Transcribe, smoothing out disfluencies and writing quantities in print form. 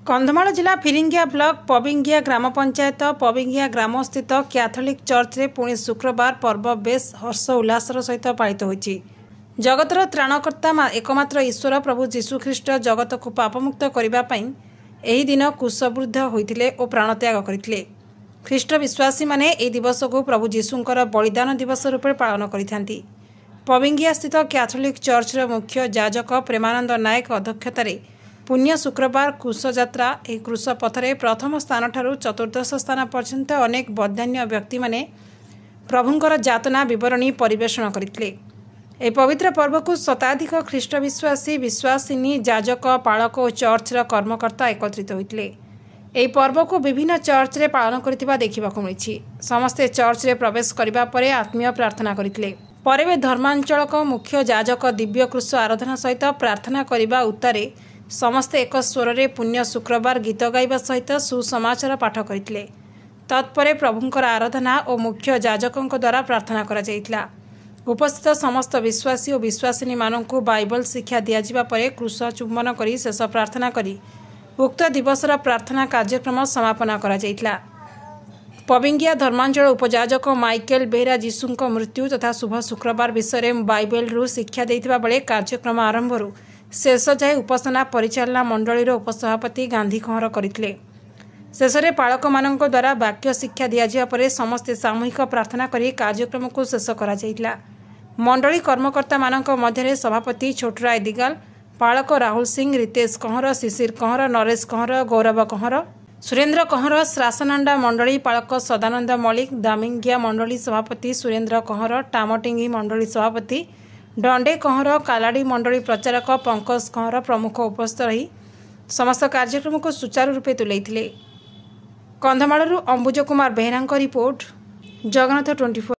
कंधमाल जिला फिरिंगिया ब्लॉक पबिंगिया ग्राम पंचायत पबिंगिया ग्राम स्थित Catholic church रे पुणी शुक्रवार पर्व बेस हर्ष उल्लासर सहित पालित होइछि। जगतर त्राणकर्ता एकमात्र ईश्वर प्रभु जीशुख्रीष्ट जगत को पापमुक्त करने एही दिन कुशवृद्ध होइथिले और प्राणत्याग करथिले। ख्रीष्ट विश्वासी माने एही दिवस को प्रभु जीशुंकर बलिदान दिवस रूपे पालन करिथांती। पबिंगिया स्थित कैथोलिक चर्च रो मुख्य याजक प्रेमानंद नायक अध्यक्षतार पुण्य शुक्रवार क्रूश यात्रा यह क्रूश पथरे प्रथम स्थान ठारू चतुर्दश स्थान पर्यंत अनेक बदान्य व्यक्ति माने प्रभुंकर जातना विवरणी परिवेषण करथिले। ए पवित्र पर्व को शताधिक ख्रीष्ट विश्वासी विश्वासिनी याजक पालक और चर्च कर्मकर्ता एकत्रित होइतिले। एही पर्व को विभिन्न चर्च रे पालन करथिबा देखिबाकु मिलिछि। समस्ते चर्च रे प्रवेश करिबा परे आत्मीय प्रार्थना करथिले। परे धर्मांचलक मुख्य याजक दिव्य क्रूश आराधना सहित प्रार्थना करिबा उत्तारे समस्ते एक स्वर रे पुण्य शुक्रवार गीत गाइबा सहित सुसमाचार पाठ करथिले। तत्परे प्रभुंकर आराधना और मुख्य याजकों द्वारा प्रार्थना करा जायतिला। उपस्थित समस्त विश्वासी और विश्वासिनी माननकु बाइबल शिक्षा दियाजिबा परे क्रूश चुम्बन करी शेष प्रार्थना करी उक्त दिवसर प्रार्थना कार्यक्रम समापन करा जायतिला। पबिंगिया धर्मांचल उपयाजक माइकेल बेहरा जीशुंक मृत्यु तथा शुभ शुक्रवार विषय बाइबल रु शिक्षा देइतिबा बेले कार्यक्रम आरंभरू शेष जाए उपासना परिचालना मंडलीर उपसभापति गांधी कहर करथिले। शेष में पालक मानक द्वारा वाक्य शिक्षा दिया परे समस्ते सामूहिक प्रार्थना करी कार्यक्रम को शेष करा जायतिला। मंडली कर्मकर्ता मानक मध्य सभापति छोटराय दिगाल, पालक राहुल सिंह, रितेश कहर, शिशिर कहर, नरेश कहर, गौरव कहर, सुरेन्द्र कहर, श्रासनांडा मंडली पालक सदानंद मलिक, दामिंगिया मंडली सभापति सुरेन्द्र कहर, टामटिंगी मंडली सभापति डंडे कहर, कालाड़ी मंडली प्रचारक पंकज कहर प्रमुख उपस्थित रही समस्त कार्यक्रम को सुचारू रूपे तुलैथिले। कंधमालरू अंबुज कुमार बेहरा रिपोर्ट, जगन्नाथ 24।